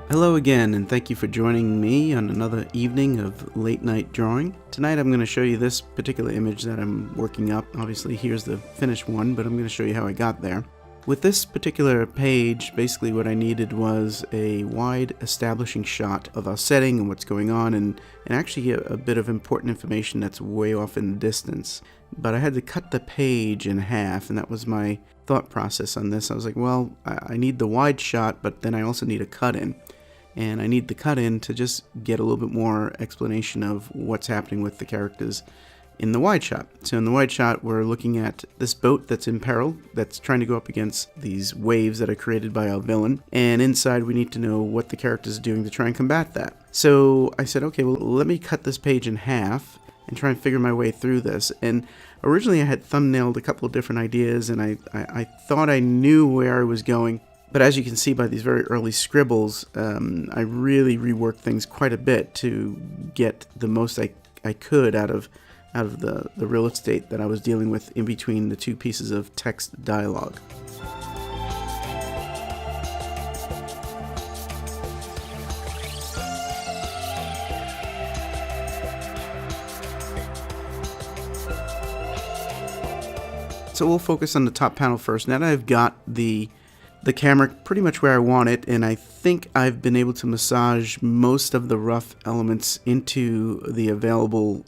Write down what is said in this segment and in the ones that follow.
Hello again, and thank you for joining me on another evening of late night drawing. Tonight I'm going to show you this particular image that I'm working up. Obviously here's the finished one, but I'm going to show you how I got there. With this particular page, basically what I needed was a wide establishing shot of our setting and what's going on, and actually a bit of important information that's way off in the distance. But I had to cut the page in half, and that was my thought process on this. I was like, well, I need the wide shot, but then I also need a cut-in. And I need the cut-in to just get a little bit more explanation of what's happening with the characters in the wide shot. So in the wide shot, we're looking at this boat that's in peril, that's trying to go up against these waves that are created by our villain. And inside, we need to know what the characters are doing to try and combat that. So I said, okay, well, let me cut this page in half and try and figure my way through this. And originally, I had thumbnailed a couple of different ideas, and I thought I knew where I was going. But as you can see by these very early scribbles, I really reworked things quite a bit to get the most I could out of the real estate that I was dealing with in between the two pieces of text dialogue. So we'll focus on the top panel first. Now that I've got the camera pretty much where I want it, and I think I've been able to massage most of the rough elements into the available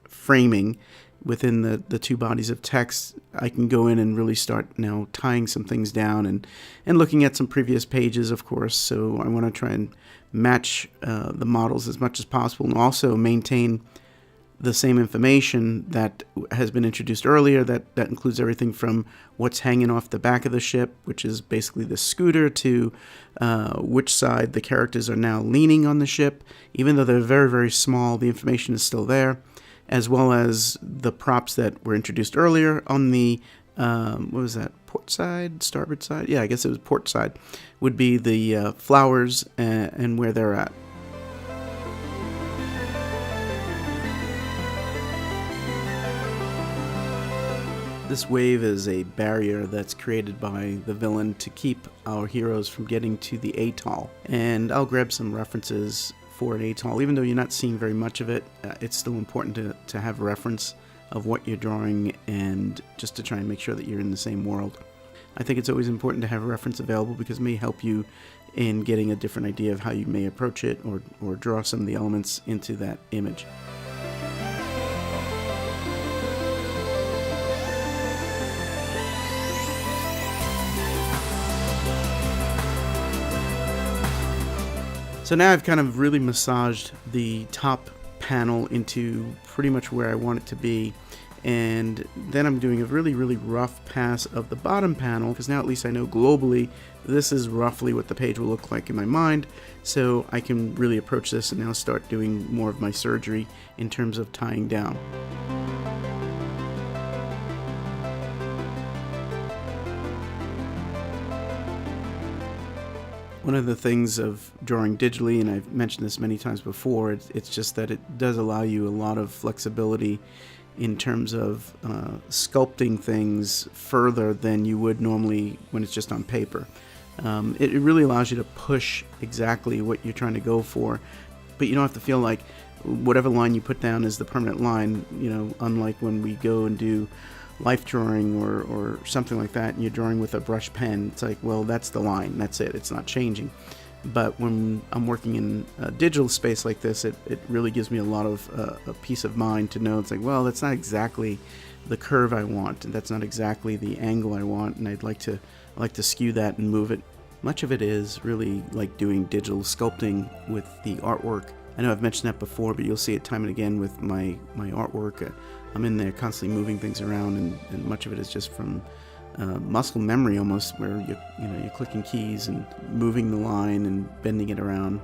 framing within the two bodies of text. I can go in and really start now tying some things down and looking at some previous pages, of course. So I want to try and match the models as much as possible, and also maintain the same information that has been introduced earlier. That includes everything from what's hanging off the back of the ship, which is basically the scooter, to which side the characters are now leaning on the ship. Even though they're very, very small, the information is still there, as well as the props that were introduced earlier on the, what was that, port side, starboard side? Yeah, I guess it was port side, would be the flowers and where they're at. This wave is a barrier that's created by the villain to keep our heroes from getting to the atoll. And I'll grab some references for an atoll. Even though you're not seeing very much of it, it's still important to have reference of what you're drawing, and just to try and make sure that you're in the same world. I think it's always important to have a reference available because it may help you in getting a different idea of how you may approach it or draw some of the elements into that image. So now I've kind of really massaged the top panel into pretty much where I want it to be, and then I'm doing a really, really rough pass of the bottom panel, because now at least I know globally this is roughly what the page will look like in my mind, so I can really approach this and now start doing more of my surgery in terms of tying down. One of the things of drawing digitally, and I've mentioned this many times before, it's just that it does allow you a lot of flexibility in terms of sculpting things further than you would normally when it's just on paper. It really allows you to push exactly what you're trying to go for, but you don't have to feel like whatever line you put down is the permanent line, unlike when we go and do life drawing or something like that, and you're drawing with a brush pen. It's like, well, that's the line, that's it, it's not changing. But when I'm working in a digital space like this, it really gives me a lot of a peace of mind to know it's like, well, that's not exactly the curve I want, and that's not exactly the angle I want, and I'd like to skew that and move it. Much of it is really like doing digital sculpting with the artwork. I know I've mentioned that before, but you'll see it time and again with my artwork. I'm in there constantly moving things around, and much of it is just from muscle memory almost, where you're clicking keys and moving the line and bending it around.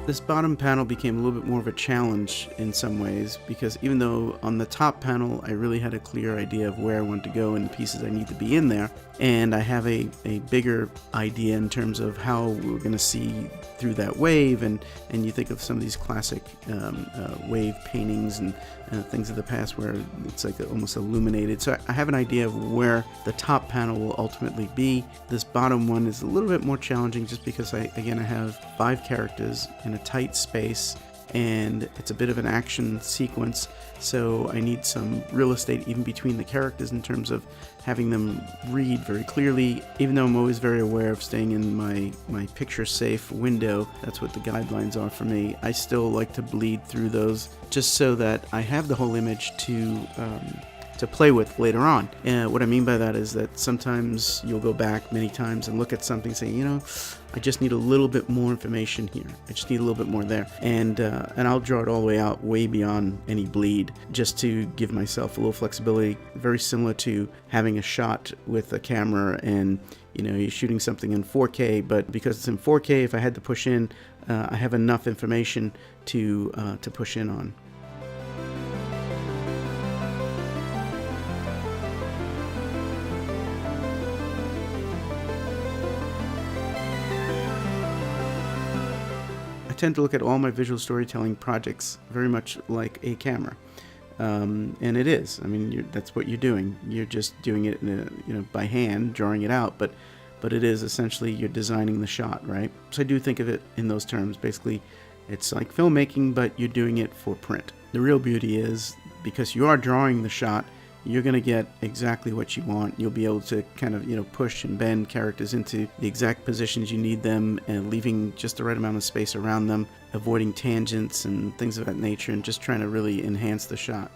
This bottom panel became a little bit more of a challenge in some ways, because even though on the top panel I really had a clear idea of where I want to go and the pieces I need to be in there, and I have a bigger idea in terms of how we're going to see through that wave, and you think of some of these classic wave paintings and things of the past where it's like almost illuminated. So I have an idea of where the top panel will ultimately be. This bottom one is a little bit more challenging just because I have 5 characters in a tight space, and it's a bit of an action sequence, so I need some real estate even between the characters in terms of having them read very clearly. Even though I'm always very aware of staying in my picture safe window, that's what the guidelines are for me, I still like to bleed through those just so that I have the whole image to play with later on. And what I mean by that is that sometimes you'll go back many times and look at something and say, you know, I just need a little bit more information here. I just need a little bit more there. And I'll draw it all the way out, way beyond any bleed, just to give myself a little flexibility, very similar to having a shot with a camera and, you know, you're shooting something in 4K, but because it's in 4K, if I had to push in, I have enough information to push in on. I tend to look at all my visual storytelling projects very much like a camera, and it is. I mean, that's what you're doing. You're just doing it, by hand, drawing it out. But it is essentially you're designing the shot, right? So I do think of it in those terms. Basically, it's like filmmaking, but you're doing it for print. The real beauty is because you are drawing the shot, you're going to get exactly what you want. You'll be able to kind of, push and bend characters into the exact positions you need them, and leaving just the right amount of space around them, avoiding tangents and things of that nature, and just trying to really enhance the shot.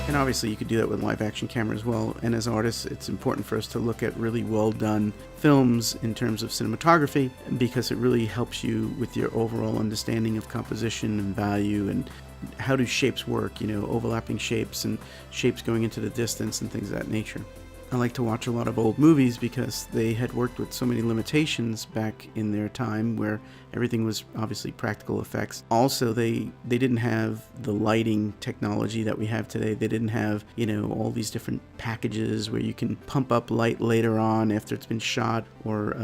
And obviously you could do that with live action camera as well, and as artists it's important for us to look at really well done films in terms of cinematography, because it really helps you with your overall understanding of composition and value and how do shapes work, overlapping shapes and shapes going into the distance and things of that nature. I like to watch a lot of old movies because they had worked with so many limitations back in their time where everything was obviously practical effects. Also, they didn't have the lighting technology that we have today. They didn't have, all these different packages where you can pump up light later on after it's been shot, or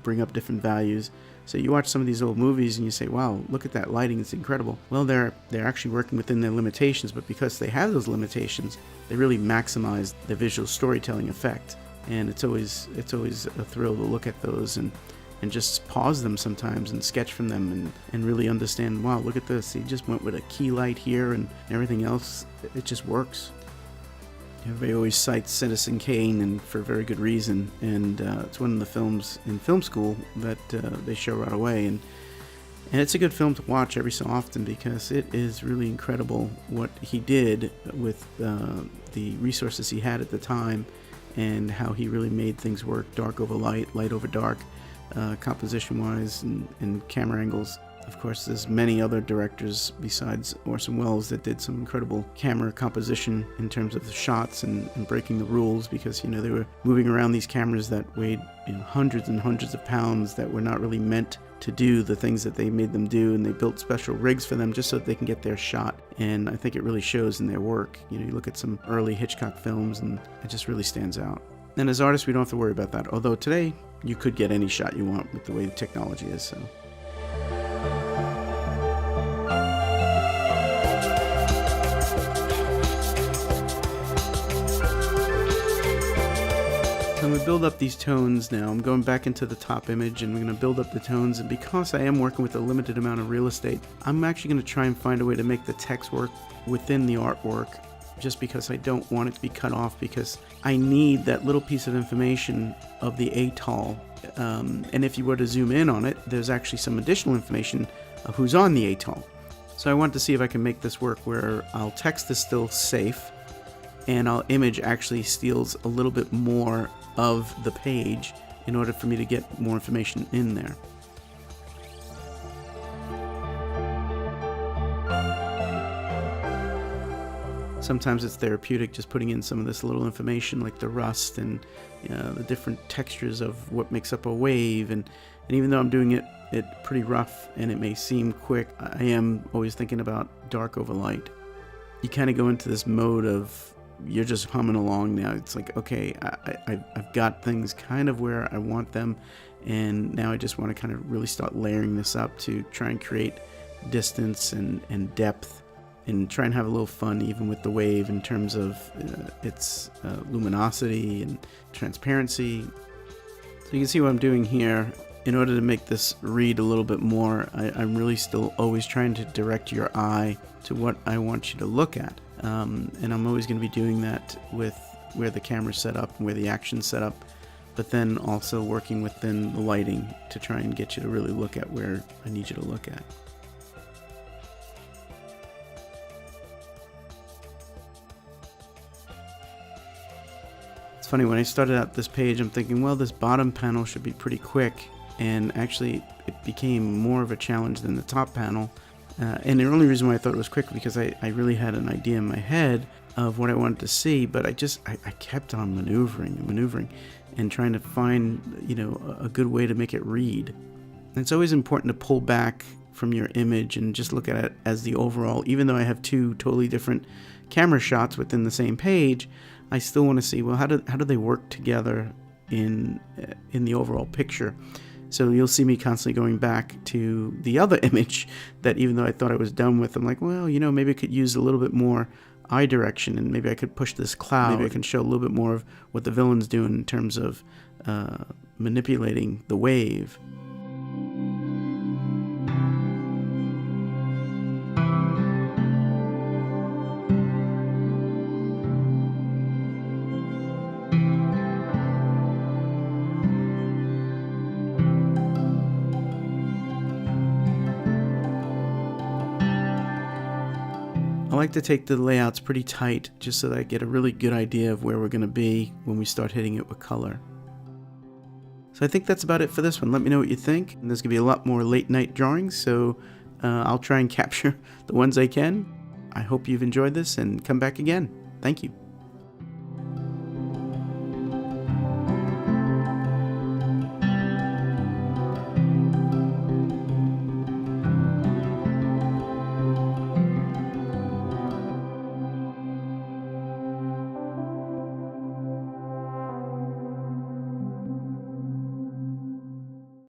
bring up different values. So you watch some of these old movies and you say, wow, look at that lighting, it's incredible. Well, they're actually working within their limitations, but because they have those limitations, they really maximize the visual storytelling effect. And it's always a thrill to look at those and just pause them sometimes and sketch from them and really understand, wow, look at this. He just went with a key light here and everything else, it just works. Everybody always cites Citizen Kane, and for a very good reason, and it's one of the films in film school that they show right away, and it's a good film to watch every so often because it is really incredible what he did with the resources he had at the time, and how he really made things work, dark over light, light over dark, composition-wise and camera angles. Of course, there's many other directors besides Orson Welles that did some incredible camera composition in terms of the shots and breaking the rules, because they were moving around these cameras that weighed hundreds and hundreds of pounds that were not really meant to do the things that they made them do, and they built special rigs for them just so that they can get their shot. And I think it really shows in their work. You look at some early Hitchcock films and it just really stands out. And as artists, we don't have to worry about that, although today you could get any shot you want with the way the technology is. So I'm going to build up these tones now. I'm going back into the top image and I'm going to build up the tones, and because I am working with a limited amount of real estate, I'm actually going to try and find a way to make the text work within the artwork, just because I don't want it to be cut off, because I need that little piece of information of the atoll. And if you were to zoom in on it, there's actually some additional information of who's on the atoll. So I want to see if I can make this work where I'll text is still safe, and our image actually steals a little bit more of the page in order for me to get more information in there. Sometimes it's therapeutic just putting in some of this little information like the rust and the different textures of what makes up a wave. And even though I'm doing it pretty rough and it may seem quick, I am always thinking about dark over light. You kind of go into this mode of you're just humming along now. It's like, okay, I've got things kind of where I want them, and now I just want to kind of really start layering this up to try and create distance and depth, and try and have a little fun even with the wave in terms of its luminosity and transparency. So you can see what I'm doing here. In order to make this read a little bit more, I'm really still always trying to direct your eye to what I want you to look at. And I'm always going to be doing that with where the camera's set up and where the action's set up, but then also working within the lighting to try and get you to really look at where I need you to look at. It's funny, when I started out this page, I'm thinking, well, this bottom panel should be pretty quick, and actually it became more of a challenge than the top panel. And the only reason why I thought it was quick because I really had an idea in my head of what I wanted to see, but I kept on maneuvering and trying to find, a good way to make it read. And it's always important to pull back from your image and just look at it as the overall. Even though I have two totally different camera shots within the same page, I still want to see, well, how do they work together in the overall picture? So you'll see me constantly going back to the other image that, even though I thought I was done with, I'm like, well, maybe I could use a little bit more eye direction, and maybe I could push this cloud. Maybe I can show a little bit more of what the villain's doing in terms of manipulating the wave. I like to take the layouts pretty tight just so that I get a really good idea of where we're going to be when we start hitting it with color. So I think that's about it for this one. Let me know what you think. And there's going to be a lot more late night drawings, so I'll try and capture the ones I can. I hope you've enjoyed this and come back again. Thank you.